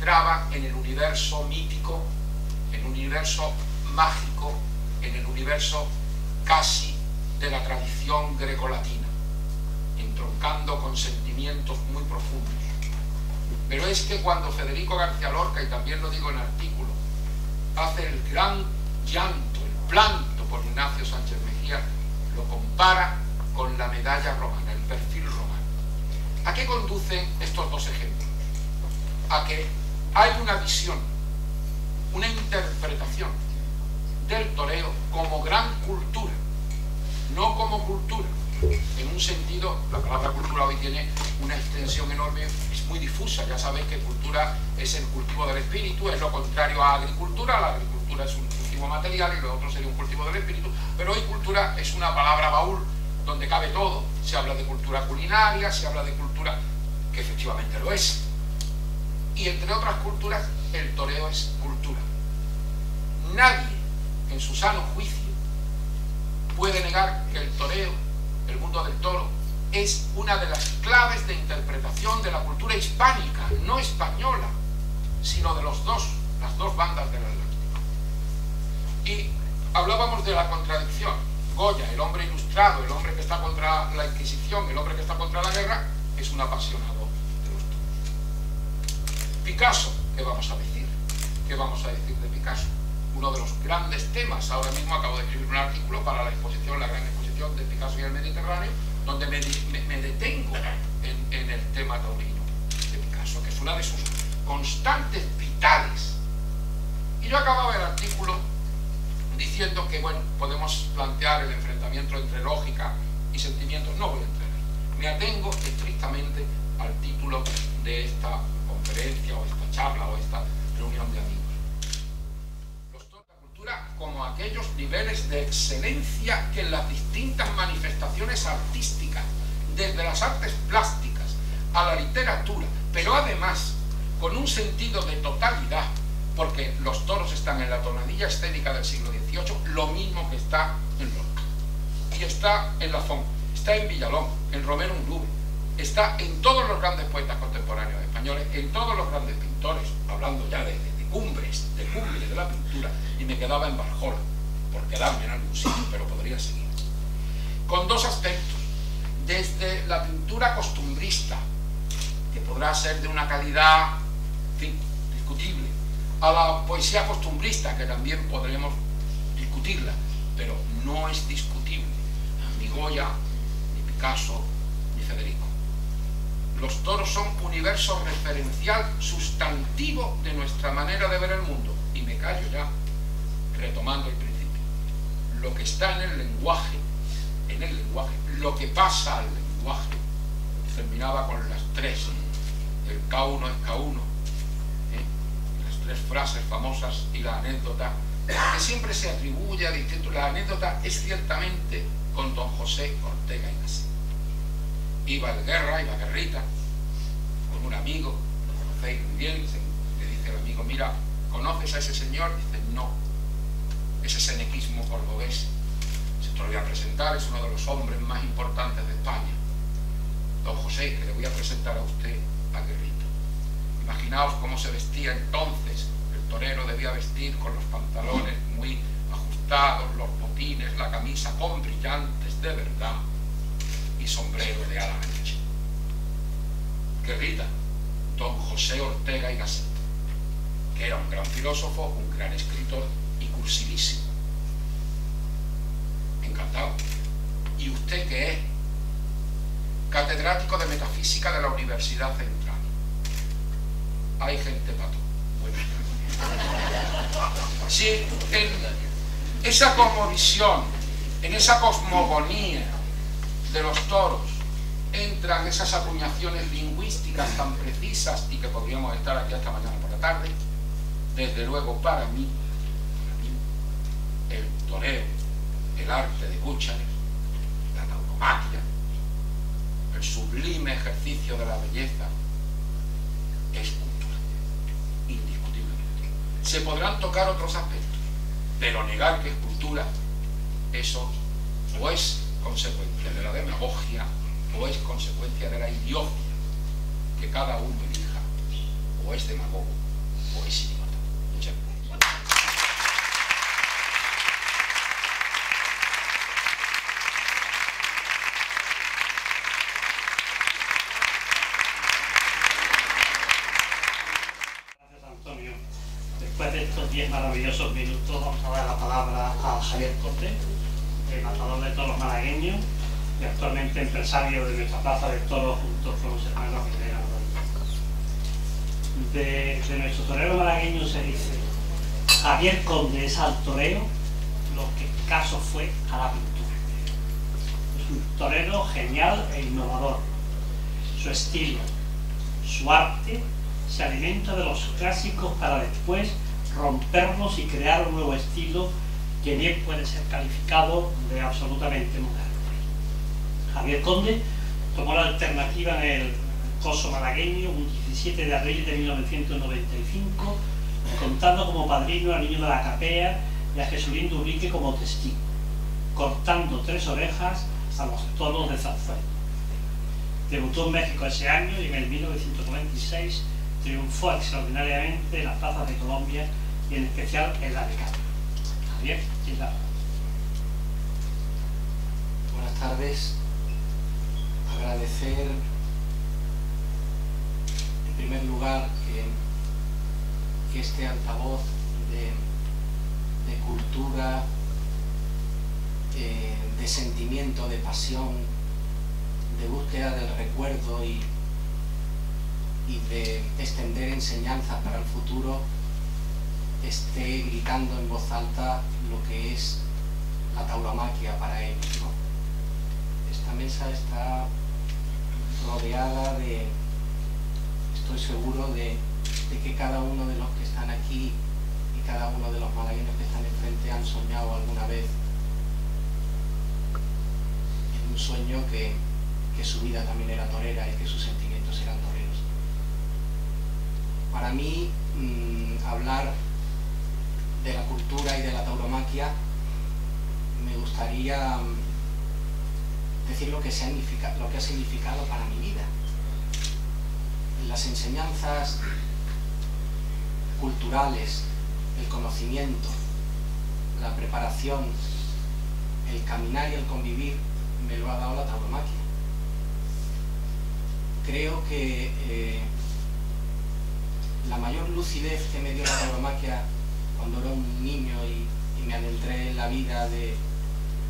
entraba en el universo mítico, en el universo mágico, en el universo casi de la tradición grecolatina, entroncando con sentimientos muy profundos. Pero es que cuando Federico García Lorca, y también lo digo en el artículo, hace el gran llanto, el planto por Ignacio Sánchez Mejía, lo compara con la medalla romana, el perfil romano. ¿A qué conducen estos dos ejemplos? A que hay una visión, una interpretación del toreo como gran cultura, no como cultura. En un sentido, la palabra cultura hoy tiene una extensión enorme, es muy difusa. Ya sabéis que cultura es el cultivo del espíritu, es lo contrario a agricultura. La agricultura es un cultivo material y lo otro sería un cultivo del espíritu, pero hoy cultura es una palabra baúl donde cabe todo. Se habla de cultura culinaria, se habla de cultura, que efectivamente lo es, y entre otras culturas el toreo es cultura. Nadie en su sano juicio puede negar que el toreo, el mundo del toro, es una de las claves de interpretación de la cultura hispánica, no española, sino de las dos bandas del Atlántico. Y hablábamos de la contradicción. Goya, el hombre ilustrado, el hombre que está contra la Inquisición, el hombre que está contra la guerra, es un apasionado de los toros. Picasso, ¿qué vamos a decir? ¿Qué vamos a decir de Picasso? Uno de los grandes temas. Ahora mismo acabo de escribir un artículo para la exposición, la gran exposición de Picasso y el Mediterráneo, donde me detengo en el tema taurino de Picasso, que es una de sus constantes vitales. Y yo acababa el artículo diciendo que, bueno, podemos plantear el enfrentamiento entre lógica y sentimientos. No voy a entrar ahí. Me atengo estrictamente al título de esta conferencia, o esta charla, o esta reunión de amigos. Los toros de la cultura como aquellos niveles de excelencia que en las distintas manifestaciones artísticas, desde las artes plásticas a la literatura, pero además con un sentido de totalidad, porque los toros están en la tonadilla escénica del siglo XVIII, lo mismo que está en Lorca, y está en Lafón, está en Villalón, en Romero Urube, está en todos los grandes poetas contemporáneos españoles, en todos los grandes pintores, hablando ya de cumbres de la pintura, y me quedaba en Barjola, por quedarme en algún sitio, pero podría seguir. Con dos aspectos: desde la pintura costumbrista, que podrá ser de una calidad, en fin, discutible, a la poesía costumbrista, que también podremos discutirla, pero no es discutible ni Goya, ni Picasso, ni Federico. Los toros son universo referencial sustantivo de nuestra manera de ver el mundo. Y me callo ya, retomando el principio. Lo que está en el lenguaje, lo que pasa al lenguaje, terminaba con las tres: el K1 es K1, las tres frases famosas y la anécdota, que siempre se atribuye a distintos. La anécdota es ciertamente con don José Ortega y Gasset. Iba Guerrita, con un amigo, lo conocéis muy bien, le dice el amigo: mira, ¿conoces a ese señor? Dice: no, ese senequismo cordobés, se te lo voy a presentar, es uno de los hombres más importantes de España. Don José, que le voy a presentar a usted a Guerrita. Imaginaos cómo se vestía entonces. El torero debía vestir con los pantalones muy ajustados, los botines, la camisa con brillantes de verdad, y sombrero de ala ancha. Guerrita, don José Ortega y Gasset, que era un gran filósofo, un gran escritor y cursivísimo. Encantado. ¿Y usted qué es? Catedrático de Metafísica de la Universidad Central. Hay gente pato. Bueno. Si en esa cosmovisión, en esa cosmogonía de los toros entran esas acuñaciones lingüísticas tan precisas, y que podríamos estar aquí hasta mañana por la tarde, desde luego para mí el toreo, el arte de Buchanan, la tauromaquia, el sublime ejercicio de la belleza, es cultura, indiscutiblemente. Se podrán tocar otros aspectos, pero negar que es cultura, eso o es consecuencia de la demagogia o es consecuencia de la idiocia, que cada uno elija, o es demagogo poesía. Muchas gracias. Gracias, Antonio. Después de estos 10 maravillosos minutos vamos a dar la palabra a Javier Conde, el matador de toros malagueños y actualmente empresario de nuestra plaza de toros junto con los hermanos Rivera. De nuestro torero malagueño se dice: Javier Conde es al toreo lo que Picasso fue a la pintura. Es un torero genial e innovador. Su estilo, su arte, se alimenta de los clásicos para después romperlos y crear un nuevo estilo que bien puede ser calificado de absolutamente moderno. Javier Conde tomó la alternativa en el coso malagueño un 17 de abril de 1995, contando como padrino al Niño de la Capea y a Jesulín Dubrique como testigo, cortando 3 orejas a los toros de Zarzuela. Debutó en México ese año y en el 1996 triunfó extraordinariamente en las plazas de Colombia y en especial en la de Cádiz. Javier, ¿quién la? Buenas tardes. Agradecer en primer lugar que este altavoz de cultura, de sentimiento, de pasión, de búsqueda del recuerdo y de extender enseñanzas para el futuro, esté gritando en voz alta lo que es la tauromaquia para ellos, ¿no? Esta mesa está rodeada de, estoy seguro, de que cada uno de los que están aquí y cada uno de los malagueños que están enfrente han soñado alguna vez en un sueño que su vida también era torera y que sus sentimientos eran toreros. Para mí, hablar de la cultura y de la tauromaquia, me gustaría decir lo que ha significado para mi vida. Las enseñanzas culturales, el conocimiento, la preparación, el caminar y el convivir, me lo ha dado la tauromaquia. Creo que la mayor lucidez que me dio la tauromaquia cuando era un niño y me adentré en la vida de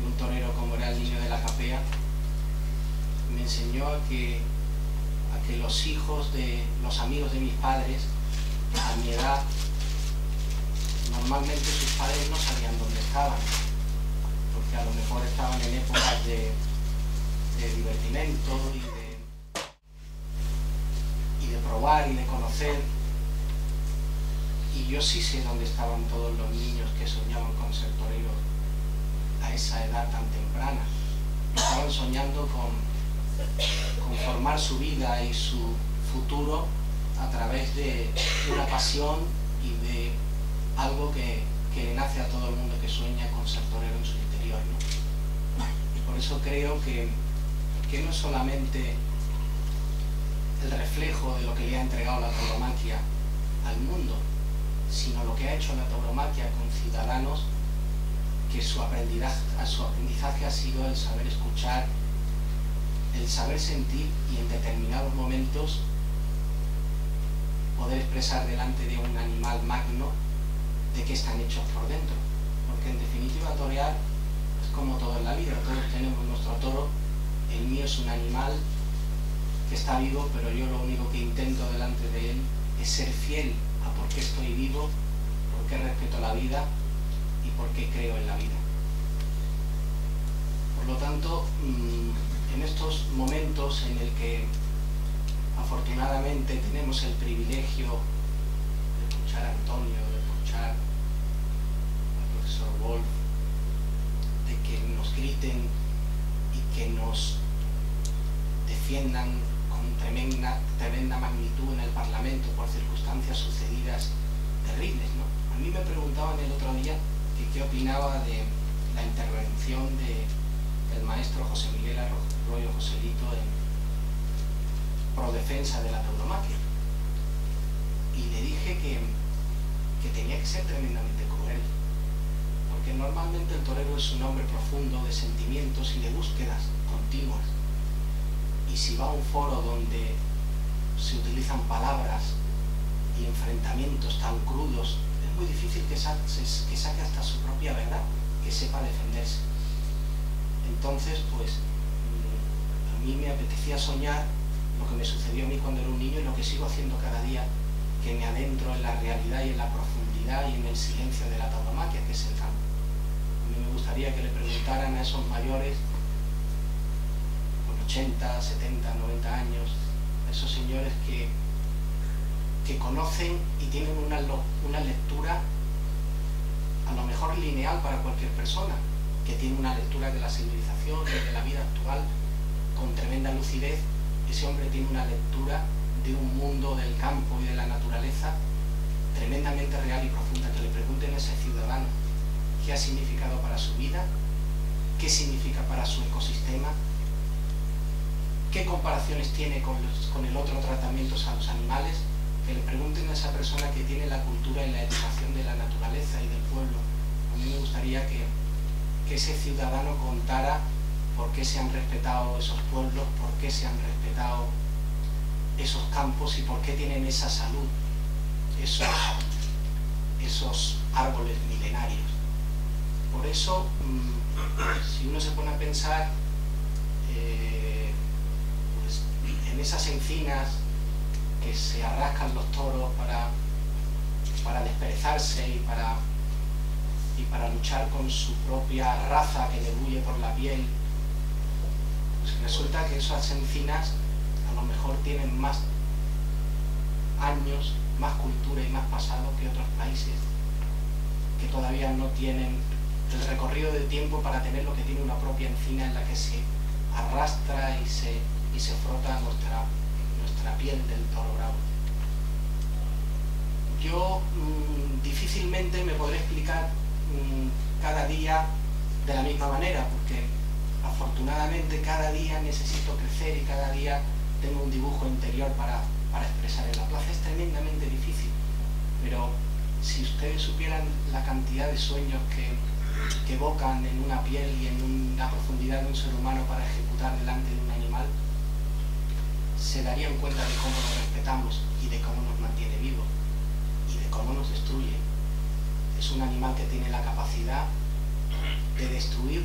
un torero como era el Niño de la Capea, me enseñó a que los hijos de los amigos de mis padres, a mi edad, normalmente sus padres no sabían dónde estaban, porque a lo mejor estaban en épocas de divertimento y de probar y de conocer. Y yo sí sé dónde estaban todos los niños que soñaban con ser toreros a esa edad tan temprana. Estaban soñando con formar su vida y su futuro a través de una pasión y de algo que nace a todo el mundo que sueña con ser torero en su interior, ¿no? Y por eso creo que no es solamente el reflejo de lo que le ha entregado la tauromaquia al mundo, sino lo que ha hecho la tauromaquia con ciudadanos que su aprendizaje ha sido el saber escuchar, el saber sentir y en determinados momentos poder expresar delante de un animal magno de qué están hechos por dentro. Porque en definitiva torear es como todo en la vida, todos tenemos nuestro toro, el mío es un animal que está vivo, pero yo lo único que intento delante de él es ser fiel a por qué estoy vivo, por qué respeto la vida y por qué creo en la vida. Por lo tanto, en estos momentos en el que afortunadamente tenemos el privilegio de escuchar a Antonio, de escuchar al profesor Wolf, de que nos griten y que nos defiendan con tremenda magnitud en el Parlamento por circunstancias sucedidas terribles, ¿no? A mí me preguntaban el otro día que qué opinaba de la intervención del maestro José Miguel Arroyo Joselito en pro defensa de la tauromaquia. Y le dije que que ser tremendamente cruel, porque normalmente el torero es un hombre profundo de sentimientos y de búsquedas continuas. Y si va a un foro donde se utilizan palabras y enfrentamientos tan crudos, es muy difícil que saque hasta su propia verdad, que sepa defenderse. Entonces, pues, a mí me apetecía soñar lo que me sucedió a mí cuando era un niño y lo que sigo haciendo cada día, que me adentro en la realidad y en la profundidad y en el silencio de la tauromaquia, que es el campo. A mí me gustaría que le preguntaran a esos mayores, con 80, 70, 90 años, a esos señores que conocen y tienen una lectura a lo mejor lineal para cualquier persona, que tiene una lectura de la civilización y de la vida actual con tremenda lucidez. Ese hombre tiene una lectura de un mundo del campo y de la naturaleza tremendamente real y profunda. Que le pregunten a ese ciudadano qué ha significado para su vida, qué significa para su ecosistema, qué comparaciones tiene con el otro tratamiento a los animales. Que le pregunten a esa persona que tiene la cultura y la educación de la naturaleza y del pueblo. A mí me gustaría que ese ciudadano contara por qué se han respetado esos pueblos, por qué se han respetado esos campos y por qué tienen esa salud, esos árboles milenarios. Por eso, si uno se pone a pensar pues, en esas encinas que se arrascan los toros para desperezarse y para luchar con su propia raza que le bulle por la piel, pues resulta que esas encinas a lo mejor tienen más años, más cultura y más pasado que otros países que todavía no tienen el recorrido del tiempo para tener lo que tiene una propia encina en la que se arrastra y se frota nuestra piel del toro bravo. Yo difícilmente me podré explicar cada día de la misma manera, porque afortunadamente cada día necesito crecer y cada día tengo un dibujo interior para expresar. En la plaza es tremendamente difícil, pero si ustedes supieran la cantidad de sueños que evocan en una piel y en una profundidad de un ser humano para ejecutar delante de un animal, se darían cuenta de cómo nos respetamos y de cómo nos mantiene vivos y de cómo nos destruye. Es un animal que tiene la capacidad de destruir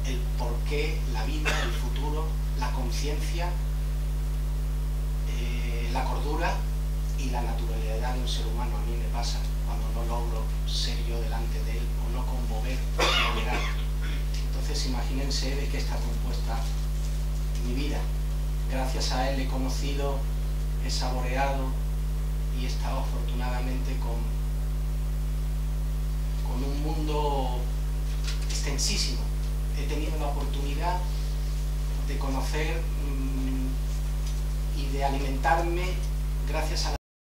el porqué, la vida, el futuro, la conciencia, la cordura y la naturalidad de un ser humano. A mí me pasa cuando no logro ser yo delante de él o no conmover, no mirar. Entonces imagínense de qué está compuesta mi vida. Gracias a él he conocido, he saboreado y he estado afortunadamente con un mundo extensísimo. He tenido la oportunidad de conocer y de alimentarme gracias a